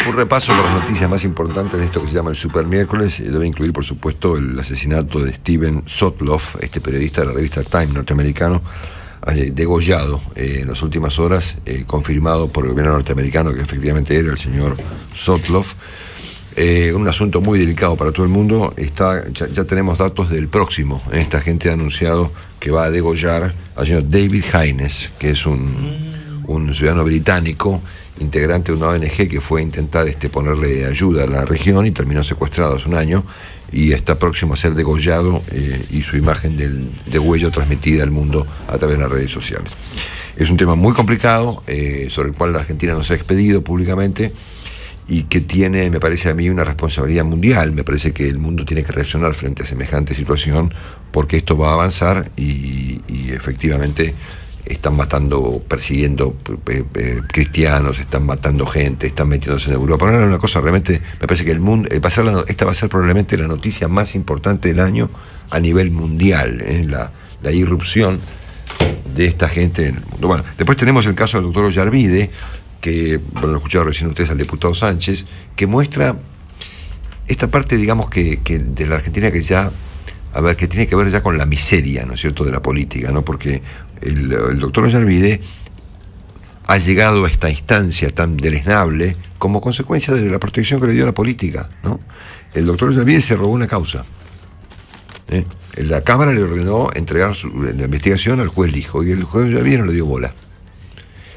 Un repaso por las noticias más importantes de esto que se llama el Super Miércoles debe incluir, por supuesto, el asesinato de Steven Sotloff, este periodista de la revista Time norteamericano, degollado en las últimas horas, confirmado por el gobierno norteamericano que efectivamente era el señor Sotloff. Un asunto muy delicado para todo el mundo. Ya tenemos datos del próximo. Esta gente ha anunciado que va a degollar al señor David Haines, que es un ciudadano británico, integrante de una ONG que fue a intentar ponerle ayuda a la región y terminó secuestrado hace un año y está próximo a ser degollado, y su imagen del degüello transmitida al mundo a través de las redes sociales. Es un tema muy complicado, sobre el cual la Argentina no se ha expedido públicamente y que tiene, me parece a mí, una responsabilidad mundial. Me parece que el mundo tiene que reaccionar frente a semejante situación, porque esto va a avanzar y efectivamente están matando, persiguiendo cristianos, están matando gente, están metiéndose en Europa. No, una cosa realmente, me parece que el mundo, esta va a ser probablemente la noticia más importante del año a nivel mundial, la irrupción de esta gente en el mundo. Bueno, después tenemos el caso del doctor Ollarvide, que, bueno, lo escucharon recién ustedes al diputado Sánchez, que muestra esta parte, digamos, que de la Argentina que ya, que tiene que ver ya con la miseria, ¿no es cierto?, de la política, ¿no? Porque el doctor Ollarvide ha llegado a esta instancia tan deleznable como consecuencia de la protección que le dio la política, ¿no? El doctor Ollarvide se robó una causa. La Cámara le ordenó entregar la investigación al juez Lijo y el juez Ollarvide no le dio bola.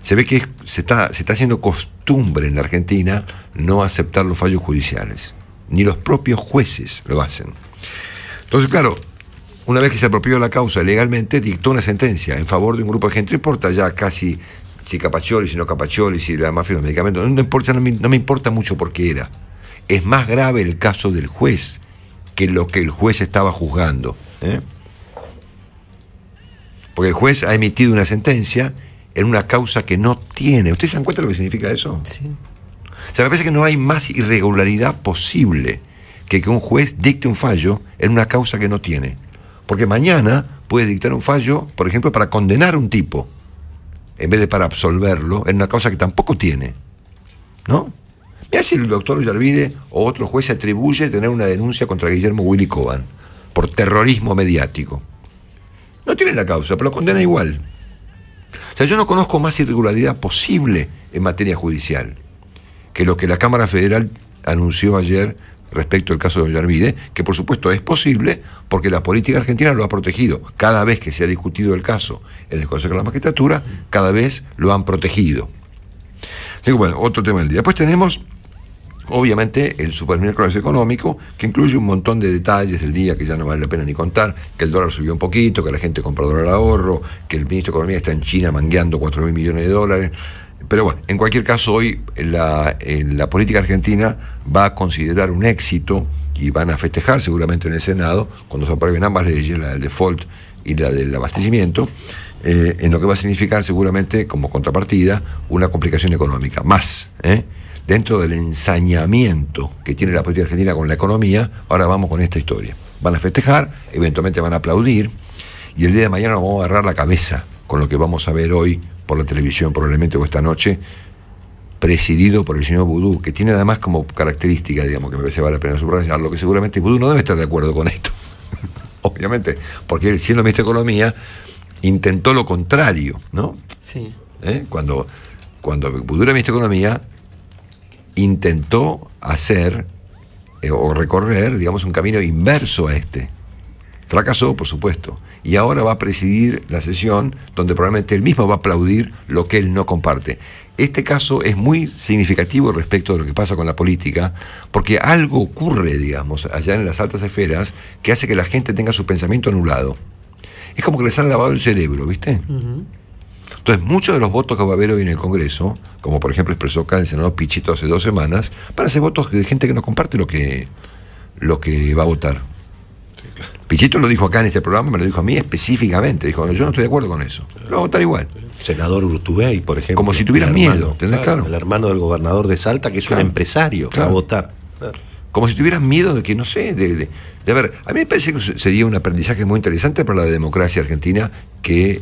Se ve que se está haciendo costumbre en la Argentina no aceptar los fallos judiciales. Ni los propios jueces lo hacen. Entonces, claro, una vez que se apropió la causa legalmente, dictó una sentencia en favor de un grupo de gente. No importa ya casi si Capaccioli, si no Capaccioli, si la mafia de los medicamentos. No me importa mucho por qué era. Es más grave el caso del juez que lo que el juez estaba juzgando. Porque el juez ha emitido una sentencia en una causa que no tiene. ¿Ustedes se dan cuenta de lo que significa eso? Sí. O sea, me parece que no hay más irregularidad posible que un juez dicte un fallo en una causa que no tiene. Porque mañana puede dictar un fallo, por ejemplo, para condenar a un tipo, en vez de para absolverlo, en una causa que tampoco tiene. ¿No? Mira si el doctor Ollarvide o otro juez se atribuye tener una denuncia contra Guillermo Willy Coban por terrorismo mediático. No tiene la causa, pero lo condena igual. O sea, yo no conozco más irregularidad posible en materia judicial que lo que la Cámara Federal anunció ayer respecto al caso de Ollarvide, que por supuesto es posible porque la política argentina lo ha protegido. Cada vez que se ha discutido el caso en el Consejo de la Magistratura, cada vez lo han protegido. Así que bueno, otro tema del día. Después tenemos, obviamente, el supermiércoles económico, que incluye un montón de detalles del día que ya no vale la pena ni contar, que el dólar subió un poquito, que la gente compra dólar al ahorro, que el ministro de Economía está en China mangueando 4.000 millones de dólares. Pero bueno, en cualquier caso, hoy la política argentina va a considerar un éxito y van a festejar seguramente en el Senado, cuando se aprueben ambas leyes, la del default y la del abastecimiento, en lo que va a significar seguramente como contrapartida una complicación económica más, dentro del ensañamiento que tiene la política argentina con la economía. Ahora vamos con esta historia. Van a festejar, eventualmente van a aplaudir, y el día de mañana nos vamos a agarrar la cabeza con lo que vamos a ver hoy por la televisión, probablemente, o esta noche, presidido por el señor Boudou, que tiene además como característica, digamos, que me parece vale la pena subrayarlo, que seguramente Boudou no debe estar de acuerdo con esto. Obviamente, porque él, siendo ministro de Economía, intentó lo contrario, ¿no? Sí. Cuando Boudou era ministro de Economía, intentó hacer o recorrer, digamos, un camino inverso a este. Fracasó, por supuesto, y ahora va a presidir la sesión donde probablemente él mismo va a aplaudir lo que él no comparte. Este caso es muy significativo respecto de lo que pasa con la política, porque algo ocurre, digamos, allá en las altas esferas, que hace que la gente tenga su pensamiento anulado. Es como que les han lavado el cerebro, ¿viste? Uh-huh. Entonces, muchos de los votos que va a haber hoy en el Congreso, como por ejemplo expresó acá el senador Pichito hace 2 semanas, van a ser votos de gente que no comparte lo que va a votar. Pichito lo dijo acá en este programa, me lo dijo a mí específicamente. Dijo, yo no estoy de acuerdo con eso. Lo va a votar igual. Senador Urtubey, por ejemplo. Como si tuvieran miedo, ¿entendés? Claro. El hermano del gobernador de Salta, que es un empresario, va a votar. Como si tuvieran miedo de que, no sé, de a ver, a mí me parece que sería un aprendizaje muy interesante para la democracia argentina que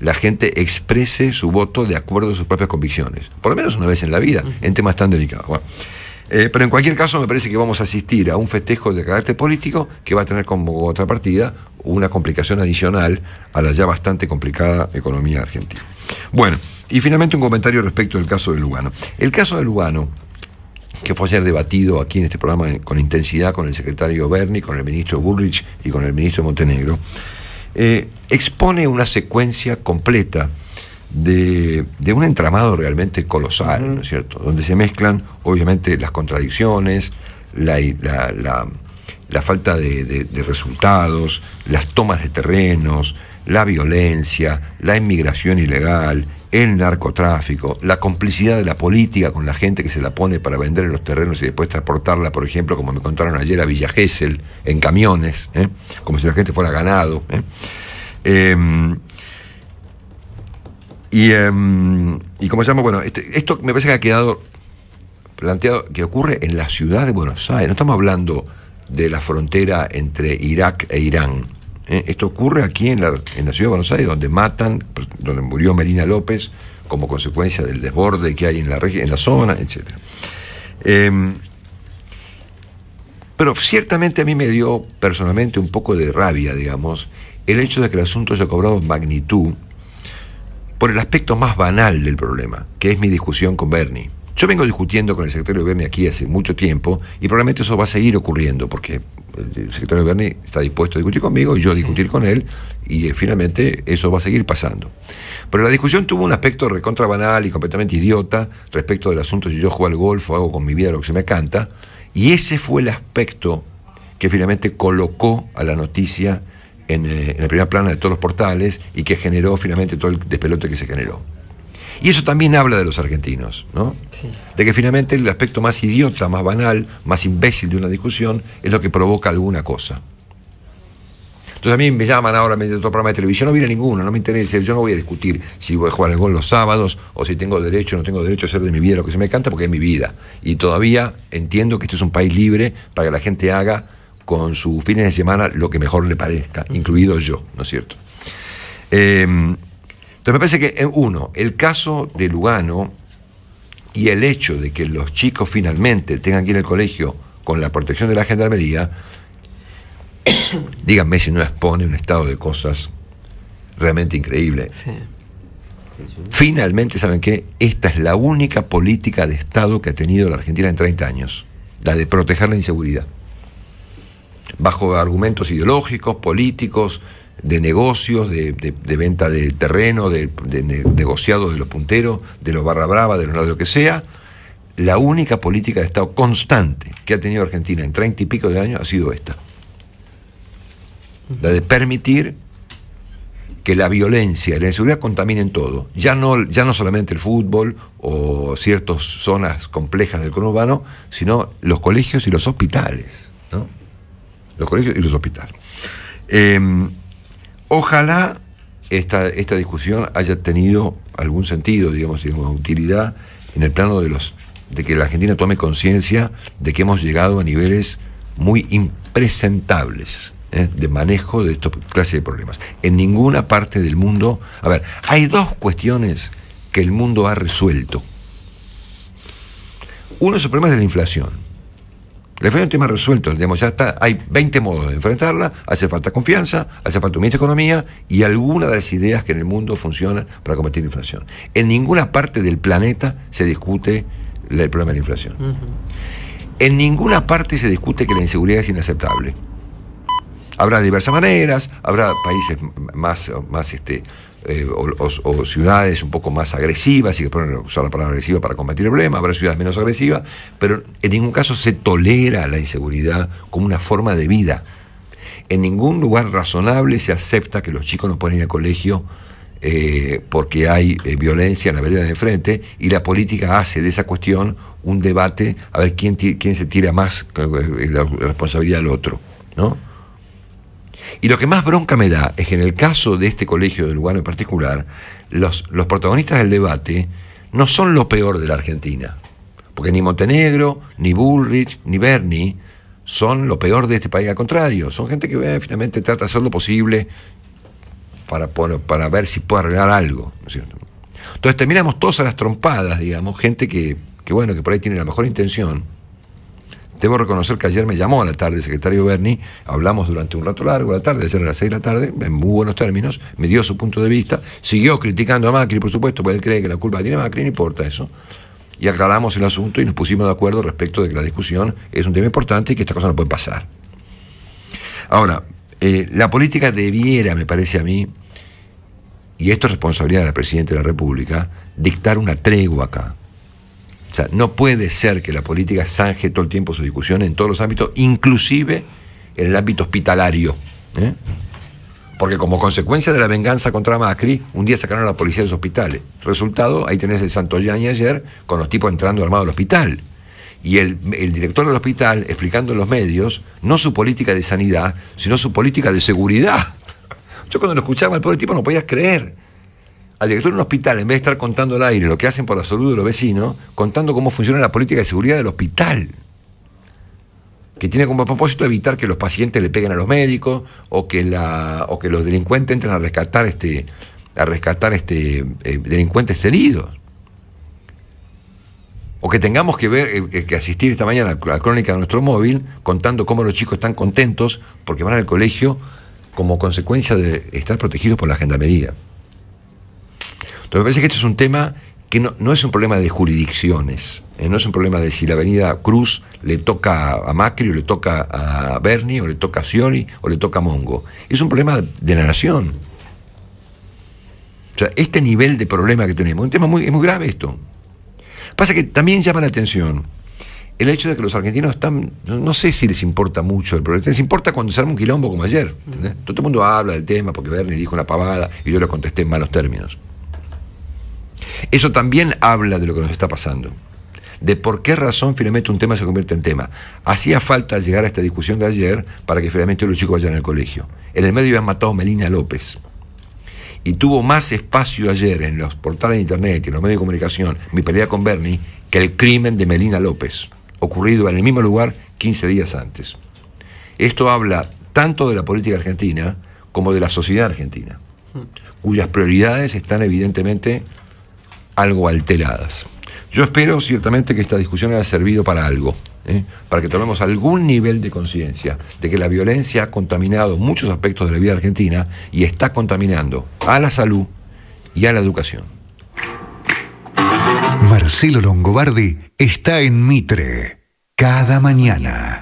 la gente exprese su voto de acuerdo a sus propias convicciones. Por lo menos una vez en la vida, en temas tan delicados. Bueno. Pero en cualquier caso me parece que vamos a asistir a un festejo de carácter político que va a tener como contrapartida una complicación adicional a la ya bastante complicada economía argentina. Bueno, y finalmente un comentario respecto del caso de Lugano. El caso de Lugano, que fue ayer debatido aquí en este programa con intensidad con el secretario Berni, con el ministro Bullrich y con el ministro Montenegro, expone una secuencia completa de un entramado realmente colosal, ¿no es cierto?, donde se mezclan obviamente las contradicciones, la falta de resultados, las tomas de terrenos, la violencia, la inmigración ilegal, el narcotráfico, la complicidad de la política con la gente que se la pone para vender en los terrenos y después transportarla, por ejemplo, como me contaron ayer, a Villa Gesell, en camiones, como si la gente fuera ganado. Y como se llama, bueno, esto me parece que ha quedado planteado que ocurre en la ciudad de Buenos Aires. No estamos hablando de la frontera entre Irak e Irán. Esto ocurre aquí en la ciudad de Buenos Aires, donde donde murió Melina López como consecuencia del desborde que hay en la zona, etc. Pero ciertamente a mí me dio personalmente un poco de rabia, digamos, el hecho de que el asunto haya cobrado magnitud por el aspecto más banal del problema, que es mi discusión con Berni. Yo vengo discutiendo con el secretario Berni aquí hace mucho tiempo y probablemente eso va a seguir ocurriendo porque el secretario Berni está dispuesto a discutir conmigo y yo a discutir con él y finalmente eso va a seguir pasando. Pero la discusión tuvo un aspecto recontra banal y completamente idiota respecto del asunto si yo juego al golf o hago con mi vida lo que se me canta, y ese fue el aspecto que finalmente colocó a la noticia en la primera plana de todos los portales y que generó finalmente todo el despelote que se generó. Y eso también habla de los argentinos, ¿no? Sí. De que finalmente el aspecto más idiota, más banal, más imbécil de una discusión es lo que provoca alguna cosa. Entonces a mí me llaman ahora de otro programa de televisión, no viene ninguno, no me interesa, yo no voy a discutir si voy a jugar al gol los sábados o si tengo derecho o no tengo derecho a hacer de mi vida lo que se me canta porque es mi vida. Y todavía entiendo que este es un país libre para que la gente haga con sus fines de semana lo que mejor le parezca, incluido yo, ¿no es cierto? Entonces me parece que, uno, el caso de Lugano y el hecho de que los chicos finalmente tengan que ir al colegio con la protección de la gendarmería, díganme si no expone un estado de cosas realmente increíble. Sí. Finalmente, ¿saben qué? Esta es la única política de Estado que ha tenido la Argentina en 30 años, la de proteger la inseguridad. Bajo argumentos ideológicos, políticos, de negocios, de venta de terreno, de negociado de los punteros, de los barra brava, de lo que sea, la única política de Estado constante que ha tenido Argentina en 30 y pico de años ha sido esta. La de permitir que la violencia y la inseguridad contaminen todo. Ya no solamente el fútbol o ciertas zonas complejas del conurbano, sino los colegios y los hospitales, ¿no? Los colegios y los hospitales. Ojalá esta discusión haya tenido algún sentido, digamos, utilidad en el plano de que la Argentina tome conciencia de que hemos llegado a niveles muy impresentables de manejo de esta clase de problemas. En ninguna parte del mundo... A ver, hay dos cuestiones que el mundo ha resuelto. Uno es el problema de la inflación. La inflación es un tema resuelto, digamos, ya está, hay 20 modos de enfrentarla, hace falta confianza, hace falta un ministro de Economía y alguna de las ideas que en el mundo funcionan para combatir la inflación. En ninguna parte del planeta se discute el problema de la inflación. En ninguna parte se discute que la inseguridad es inaceptable. Habrá diversas maneras, habrá países más o ciudades un poco más agresivas, si pueden usar la palabra agresiva para combatir el problema, habrá ciudades menos agresivas, pero en ningún caso se tolera la inseguridad como una forma de vida. En ningún lugar razonable se acepta que los chicos no pueden ir al colegio porque hay violencia en la vereda de enfrente, y la política hace de esa cuestión un debate a ver quién se tira más la responsabilidad del otro, ¿no? Y lo que más bronca me da es que en el caso de este colegio de Lugano en particular, los protagonistas del debate no son lo peor de la Argentina, porque ni Montenegro, ni Bullrich, ni Berni son lo peor de este país. Al contrario, son gente que finalmente trata de hacer lo posible para ver si puede arreglar algo, ¿no es cierto? Entonces terminamos todos a las trompadas, digamos, gente que por ahí tiene la mejor intención, Debo reconocer que ayer me llamó a la tarde el secretario Berni, hablamos durante un rato largo a la tarde, ayer a las 6 de la tarde, en muy buenos términos, me dio su punto de vista, siguió criticando a Macri, por supuesto, porque él cree que la culpa la tiene Macri, no importa eso. Y aclaramos el asunto y nos pusimos de acuerdo respecto de que la discusión es un tema importante y que esta cosa no puede pasar. Ahora, la política debiera, me parece a mí, y esto es responsabilidad del presidente de la República, dictar una tregua acá. O sea, no puede ser que la política zanje todo el tiempo su discusión en todos los ámbitos, inclusive en el ámbito hospitalario. Porque como consecuencia de la venganza contra Macri, un día sacaron a la policía de los hospitales. Resultado, ahí tenés el Santoyani ayer, con los tipos entrando armados al hospital. Y el director del hospital explicando en los medios, no su política de sanidad, sino su política de seguridad. Yo cuando lo escuchaba al pobre tipo no podías creer. Al director de un hospital, en vez de estar contando al aire lo que hacen por la salud de los vecinos, contando cómo funciona la política de seguridad del hospital, que tiene como propósito evitar que los pacientes le peguen a los médicos o que los delincuentes entren a rescatar delincuentes heridos. O que tengamos que asistir esta mañana a la crónica de nuestro móvil contando cómo los chicos están contentos porque van al colegio como consecuencia de estar protegidos por la gendarmería. Entonces me parece que este es un tema que no es un problema de jurisdicciones, no es un problema de si la avenida Cruz le toca a Macri o le toca a Berni o le toca a Scioli o le toca a Mongo. Es un problema de la nación. O sea, este nivel de problema que tenemos, es muy grave esto. Pasa que también llama la atención el hecho de que los argentinos están, no sé si les importa mucho el problema, les importa cuando se arma un quilombo como ayer. ¿Entendés? Todo el mundo habla del tema porque Berni dijo una pavada y yo le contesté en malos términos. Eso también habla de lo que nos está pasando, de por qué razón finalmente un tema se convierte en tema. Hacía falta llegar a esta discusión de ayer para que finalmente los chicos vayan al colegio. En el medio habían matado a Melina López y tuvo más espacio ayer en los portales de internet y en los medios de comunicación mi pelea con Berni que el crimen de Melina López, ocurrido en el mismo lugar 15 días antes. Esto habla tanto de la política argentina como de la sociedad argentina, cuyas prioridades están evidentemente algo alteradas. Yo espero ciertamente que esta discusión haya servido para algo, para que tomemos algún nivel de conciencia de que la violencia ha contaminado muchos aspectos de la vida argentina y está contaminando a la salud y a la educación. Marcelo Longobardi está en Mitre cada mañana.